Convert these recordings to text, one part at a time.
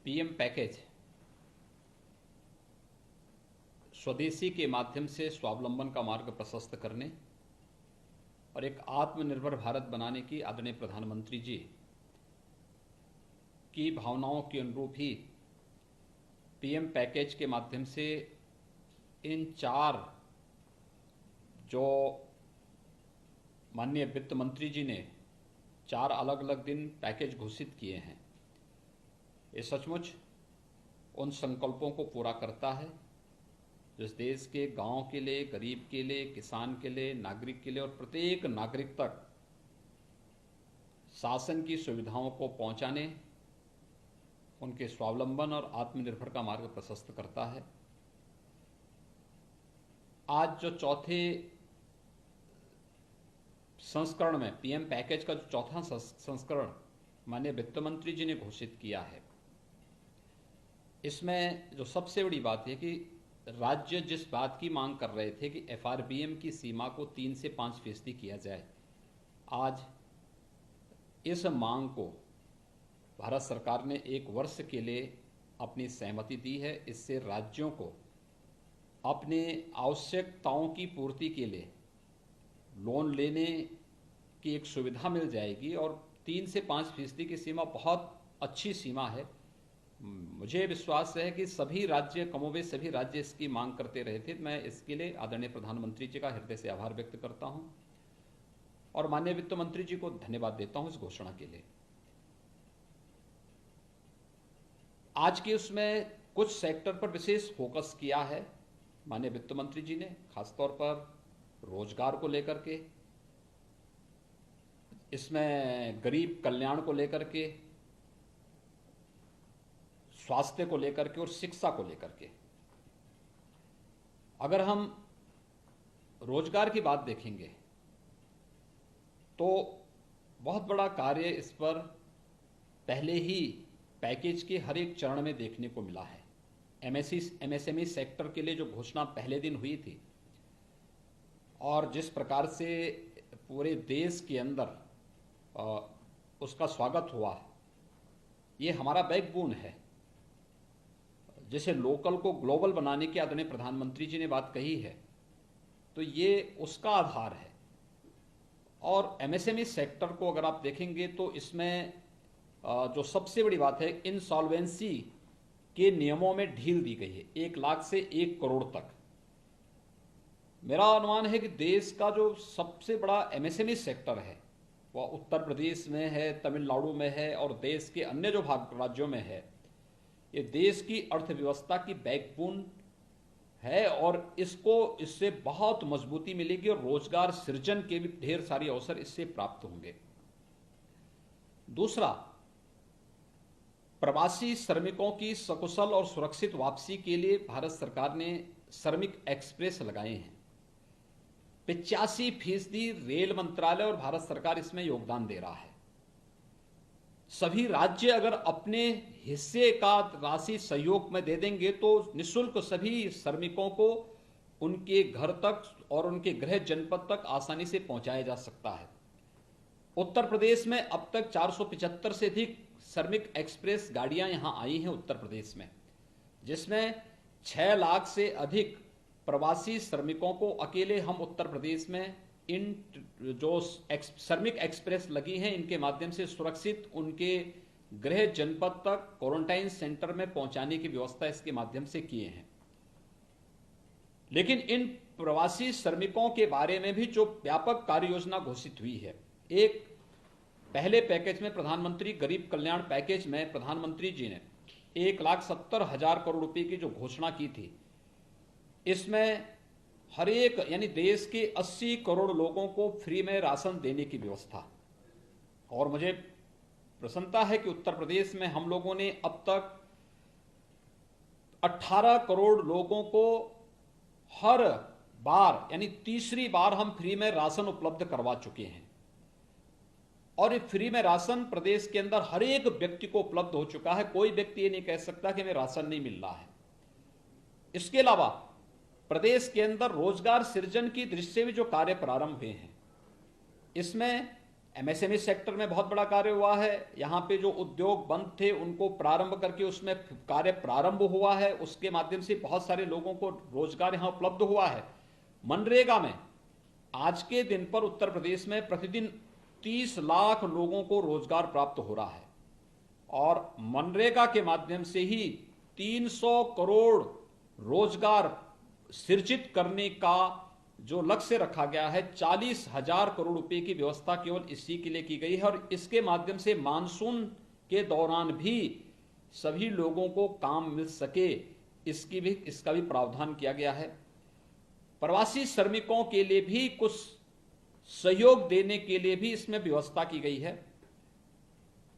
PM package स्वदेशी के माध्यम से स्वावलंबन का मार्ग प्रशस्त करने और एक आत्मनिर्भर भारत बनाने की आदरणीय प्रधानमंत्री जी की भावनाओं के अनुरूप ही पीएम पैकेज के माध्यम से इन 4 जो माननीय वित्त मंत्री जी ने 4 अलग अलग दिन पैकेज घोषित किए हैं, ये सचमुच उन संकल्पों को पूरा करता है जिस देश के गांव के लिए, गरीब के लिए, किसान के लिए, नागरिक के लिए और प्रत्येक नागरिक तक शासन की सुविधाओं को पहुंचाने, उनके स्वावलंबन और आत्मनिर्भर का मार्ग प्रशस्त करता है। आज जो चौथे संस्करण में पीएम पैकेज का जो चौथा संस्करण माननीय वित्त मंत्री जी ने घोषित किया है, इसमें जो सबसे बड़ी बात है कि राज्य जिस बात की मांग कर रहे थे कि एफआरबीएम की सीमा को 3 से 5% किया जाए, आज इस मांग को भारत सरकार ने 1 वर्ष के लिए अपनी सहमति दी है। इससे राज्यों को अपने आवश्यकताओं की पूर्ति के लिए लोन लेने की एक सुविधा मिल जाएगी और 3 से 5% की सीमा बहुत अच्छी सीमा है। मुझे विश्वास है कि सभी राज्य, कमोबेश सभी राज्य इसकी मांग करते रहे थे। मैं इसके लिए आदरणीय प्रधानमंत्री जी का हृदय से आभार व्यक्त करता हूं और माननीय वित्त मंत्री जी को धन्यवाद देता हूं इस घोषणा के लिए। आज की उसमें कुछ सेक्टर पर विशेष फोकस किया है माननीय वित्त मंत्री जी ने, खासतौर पर रोजगार को लेकर के, इसमें गरीब कल्याण को लेकर के, स्वास्थ्य को लेकर के और शिक्षा को लेकर के। अगर हम रोजगार की बात देखेंगे तो बहुत बड़ा कार्य इस पर पहले ही पैकेज के हर एक चरण में देखने को मिला है। एमएसएमई सेक्टर के लिए जो घोषणा पहले दिन हुई थी और जिस प्रकार से पूरे देश के अंदर उसका स्वागत हुआ, ये हमारा बैकबोन है। जैसे लोकल को ग्लोबल बनाने की आदरणीय प्रधानमंत्री जी ने बात कही है, तो ये उसका आधार है। और एमएसएमई सेक्टर को अगर आप देखेंगे तो इसमें जो सबसे बड़ी बात है, इंसॉल्वेंसी के नियमों में ढील दी गई है 1 लाख से 1 करोड़ तक। मेरा अनुमान है कि देश का जो सबसे बड़ा एमएसएमई सेक्टर है वह उत्तर प्रदेश में है, तमिलनाडु में है और देश के अन्य जो राज्यों में है। ये देश की अर्थव्यवस्था की बैकबोन है और इससे बहुत मजबूती मिलेगी और रोजगार सृजन के भी ढेर सारे अवसर इससे प्राप्त होंगे। दूसरा, प्रवासी श्रमिकों की सकुशल और सुरक्षित वापसी के लिए भारत सरकार ने श्रमिक एक्सप्रेस लगाए हैं। 85% रेल मंत्रालय और भारत सरकार इसमें योगदान दे रहा है। सभी राज्य अगर अपने हिस्से का राशि सहयोग में दे देंगे तो निःशुल्क सभी श्रमिकों को उनके घर तक और उनके गृह जनपद तक आसानी से पहुंचाया जा सकता है। उत्तर प्रदेश में अब तक 475 से अधिक श्रमिक एक्सप्रेस गाड़ियां यहां आई हैं उत्तर प्रदेश में, जिसमें 6 लाख से अधिक प्रवासी श्रमिकों को अकेले हम उत्तर प्रदेश में इन जो श्रमिक एक्सप्रेस लगी हैं इनके माध्यम से सुरक्षित उनके गृह जनपद तक क्वारंटाइन सेंटर में पहुंचाने की व्यवस्था इसके माध्यम से किए हैं। लेकिन इन प्रवासी श्रमिकों के बारे में भी जो व्यापक कार्य योजना घोषित हुई है, एक पहले पैकेज में प्रधानमंत्री गरीब कल्याण पैकेज में प्रधानमंत्री जी ने 1,70,000 करोड़ रुपए की जो घोषणा की थी, इसमें हर एक यानी देश के 80 करोड़ लोगों को फ्री में राशन देने की व्यवस्था। और मुझे प्रसन्नता है कि उत्तर प्रदेश में हम लोगों ने अब तक 18 करोड़ लोगों को हर बार यानी तीसरी बार हम फ्री में राशन उपलब्ध करवा चुके हैं। और ये फ्री में राशन प्रदेश के अंदर हर एक व्यक्ति को उपलब्ध हो चुका है। कोई व्यक्ति ये नहीं कह सकता कि हमें राशन नहीं मिल रहा है। इसके अलावा प्रदेश के अंदर रोजगार सृजन की दृष्टि से भी जो कार्य प्रारंभ हुए हैं, इसमें एमएसएमई सेक्टर में बहुत बड़ा कार्य हुआ है। यहाँ पे जो उद्योग बंद थे उनको प्रारंभ करके उसमें कार्य प्रारंभ हुआ है, उसके माध्यम से बहुत सारे लोगों को रोजगार यहाँ उपलब्ध हुआ है। मनरेगा में आज के दिन पर उत्तर प्रदेश में प्रतिदिन 30 लाख लोगों को रोजगार प्राप्त हो रहा है और मनरेगा के माध्यम से ही 300 करोड़ रोजगार सृजित करने का जो लक्ष्य रखा गया है, 40,000 करोड़ रुपए की व्यवस्था केवल इसी के लिए की गई है और इसके माध्यम से मानसून के दौरान भी सभी लोगों को काम मिल सके इसका भी प्रावधान किया गया है। प्रवासी श्रमिकों के लिए भी कुछ सहयोग देने के लिए भी इसमें व्यवस्था की गई है।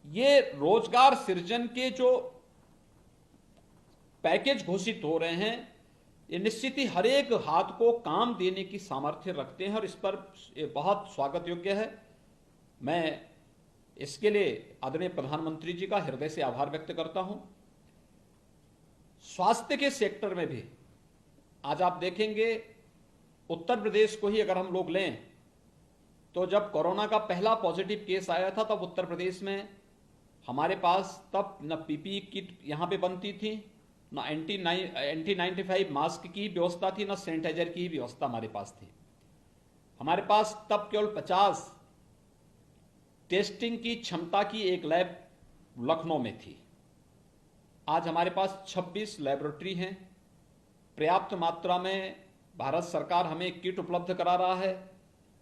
ये रोजगार सृजन के जो पैकेज घोषित हो रहे हैं, ये निश्चित ही हर एक हाथ को काम देने की सामर्थ्य रखते हैं और इस पर ये बहुत स्वागत योग्य है। मैं इसके लिए आदरणीय प्रधानमंत्री जी का हृदय से आभार व्यक्त करता हूं। स्वास्थ्य के सेक्टर में भी आज आप देखेंगे, उत्तर प्रदेश को ही अगर हम लोग लें तो जब कोरोना का पहला पॉजिटिव केस आया था तब उत्तर प्रदेश में हमारे पास तब न पीपीई किट यहां पे बनती थी, ना N95 मास्क की व्यवस्था थी, ना सैनिटाइजर की व्यवस्था हमारे पास थी। हमारे पास तब केवल 50 टेस्टिंग की क्षमता की एक लैब लखनऊ में थी। आज हमारे पास 26 लेबोरेटरी हैं। पर्याप्त मात्रा में भारत सरकार हमें किट उपलब्ध करा रहा है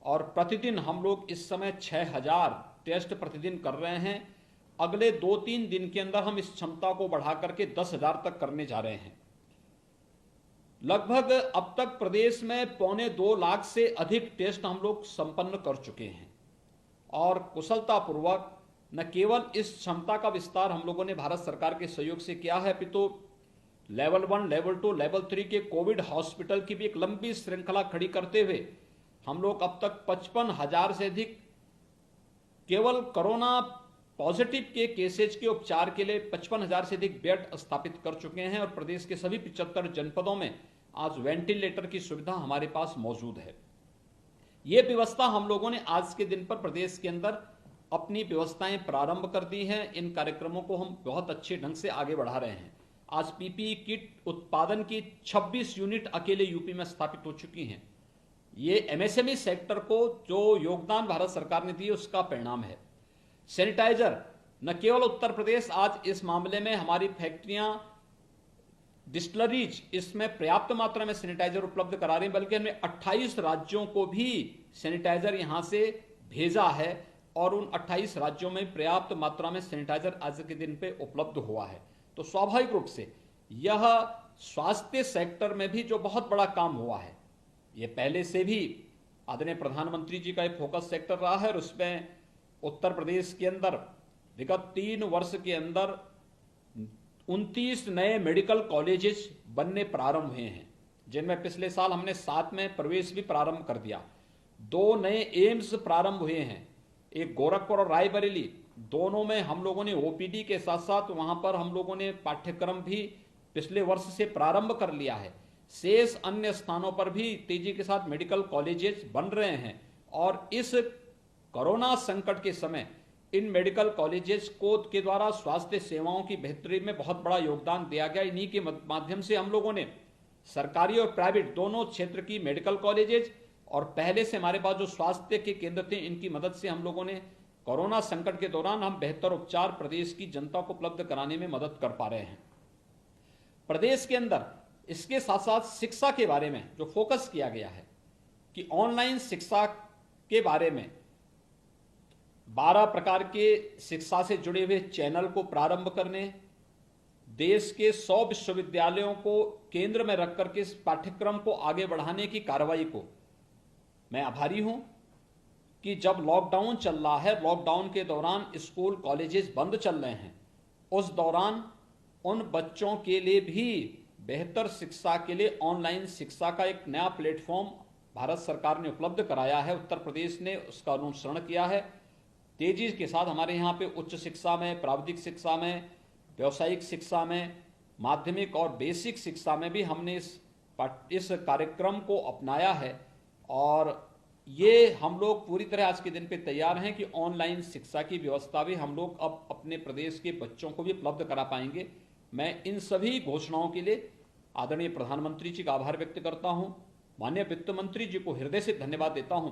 और प्रतिदिन हम लोग इस समय 6,000 टेस्ट प्रतिदिन कर रहे हैं। अगले 2-3 दिन के अंदर हम इस क्षमता को बढ़ा करके 10,000 तक करने जा रहे हैं। लगभग अब तक प्रदेश में 1.25 लाख से अधिक टेस्ट हम लोग संपन्न कर चुके हैं और कुशलतापूर्वक न केवल इस क्षमता का विस्तार हम लोगों ने भारत सरकार के सहयोग से किया है, अपितु लेवल 1, लेवल 2, लेवल 3 के कोविड हॉस्पिटल की भी एक लंबी श्रृंखला खड़ी करते हुए हम लोग अब तक 55,000 से अधिक केवल कोरोना पॉजिटिव के केसेज के उपचार के लिए 55,000 से अधिक बेड स्थापित कर चुके हैं और प्रदेश के सभी 75 जनपदों में आज वेंटिलेटर की सुविधा हमारे पास मौजूद है। यह व्यवस्था हम लोगों ने आज के दिन पर प्रदेश के अंदर अपनी व्यवस्थाएं प्रारंभ कर दी हैं। इन कार्यक्रमों को हम बहुत अच्छे ढंग से आगे बढ़ा रहे हैं। आज पीपीई किट उत्पादन की 26 यूनिट अकेले यूपी में स्थापित हो चुकी हैं। ये एमएसएमई सेक्टर को जो योगदान भारत सरकार ने दिए उसका परिणाम है। सैनिटाइजर न केवल उत्तर प्रदेश आज इस मामले में हमारी फैक्ट्रियां, डिस्टिलरीज इसमें पर्याप्त मात्रा में सैनिटाइजर उपलब्ध करा रही हैं, बल्कि हमने 28 राज्यों को भी सैनिटाइजर यहां से भेजा है और उन 28 राज्यों में पर्याप्त मात्रा में सैनिटाइजर आज के दिन पे उपलब्ध हुआ है। तो स्वाभाविक रूप से यह स्वास्थ्य सेक्टर में भी जो बहुत बड़ा काम हुआ है, यह पहले से भी आदरणीय प्रधानमंत्री जी का एक फोकस सेक्टर रहा है और उसमें उत्तर प्रदेश के अंदर विगत 3 वर्ष के अंदर 29 नए मेडिकल कॉलेजेस बनने प्रारंभ हुए हैं, जिनमें पिछले साल हमने 7 में प्रवेश भी प्रारंभ कर दिया। 2 नए एम्स प्रारंभ हुए हैं, एक गोरखपुर और रायबरेली, दोनों में हम लोगों ने ओपीडी के साथ साथ वहां पर हम लोगों ने पाठ्यक्रम भी पिछले वर्ष से प्रारंभ कर लिया है। शेष अन्य स्थानों पर भी तेजी के साथ मेडिकल कॉलेजेस बन रहे हैं और इस कोरोना संकट के समय इन मेडिकल कॉलेजेस को के द्वारा स्वास्थ्य सेवाओं की बेहतरी में बहुत बड़ा योगदान दिया गया। इन्हीं के माध्यम से हम लोगों ने सरकारी और प्राइवेट दोनों क्षेत्र की मेडिकल कॉलेजेस और पहले से हमारे पास जो स्वास्थ्य के केंद्र थे, इनकी मदद से हम लोगों ने कोरोना संकट के दौरान हम बेहतर उपचार प्रदेश की जनता को उपलब्ध कराने में मदद कर पा रहे हैं। प्रदेश के अंदर इसके साथ साथ शिक्षा के बारे में जो फोकस किया गया है कि ऑनलाइन शिक्षा के बारे में 12 प्रकार के शिक्षा से जुड़े हुए चैनल को प्रारंभ करने, देश के 100 विश्वविद्यालयों को केंद्र में रख करके इस पाठ्यक्रम को आगे बढ़ाने की कार्रवाई को मैं आभारी हूं कि जब लॉकडाउन चल रहा है, लॉकडाउन के दौरान स्कूल कॉलेजेस बंद चल रहे हैं, उस दौरान उन बच्चों के लिए भी बेहतर शिक्षा के लिए ऑनलाइन शिक्षा का एक नया प्लेटफॉर्म भारत सरकार ने उपलब्ध कराया है। उत्तर प्रदेश ने उसका अनुसरण किया है। तेजी के साथ हमारे यहाँ पे उच्च शिक्षा में, प्राविधिक शिक्षा में, व्यावसायिक शिक्षा में, माध्यमिक और बेसिक शिक्षा में भी हमने इस कार्यक्रम को अपनाया है और ये हम लोग पूरी तरह आज के दिन पे तैयार हैं कि ऑनलाइन शिक्षा की व्यवस्था भी हम लोग अब अपने प्रदेश के बच्चों को भी उपलब्ध करा पाएंगे। मैं इन सभी घोषणाओं के लिए आदरणीय प्रधानमंत्री जी का आभार व्यक्त करता हूं, माननीय वित्त मंत्री जी को हृदय से धन्यवाद देता हूं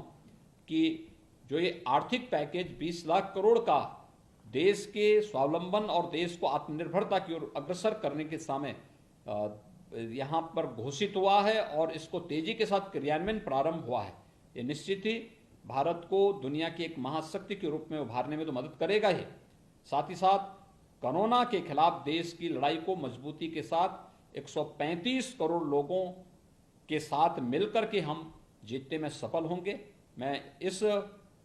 कि जो ये आर्थिक पैकेज 20 लाख करोड़ का देश के स्वावलंबन और देश को आत्मनिर्भरता की ओर अग्रसर करने के समय यहाँ पर घोषित हुआ है और इसको तेजी के साथ क्रियान्वयन प्रारंभ हुआ है। ये निश्चित ही भारत को दुनिया की एक महाशक्ति के रूप में उभारने में तो मदद करेगा ही, साथ ही साथ कोरोना के खिलाफ देश की लड़ाई को मजबूती के साथ 135 करोड़ लोगों के साथ मिलकर के हम जीतने में सफल होंगे। मैं इस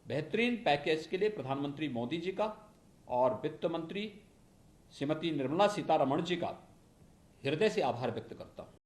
बेहतरीन पैकेज के लिए प्रधानमंत्री मोदी जी का और वित्त मंत्री श्रीमती निर्मला सीतारमण जी का हृदय से आभार व्यक्त करता हूं।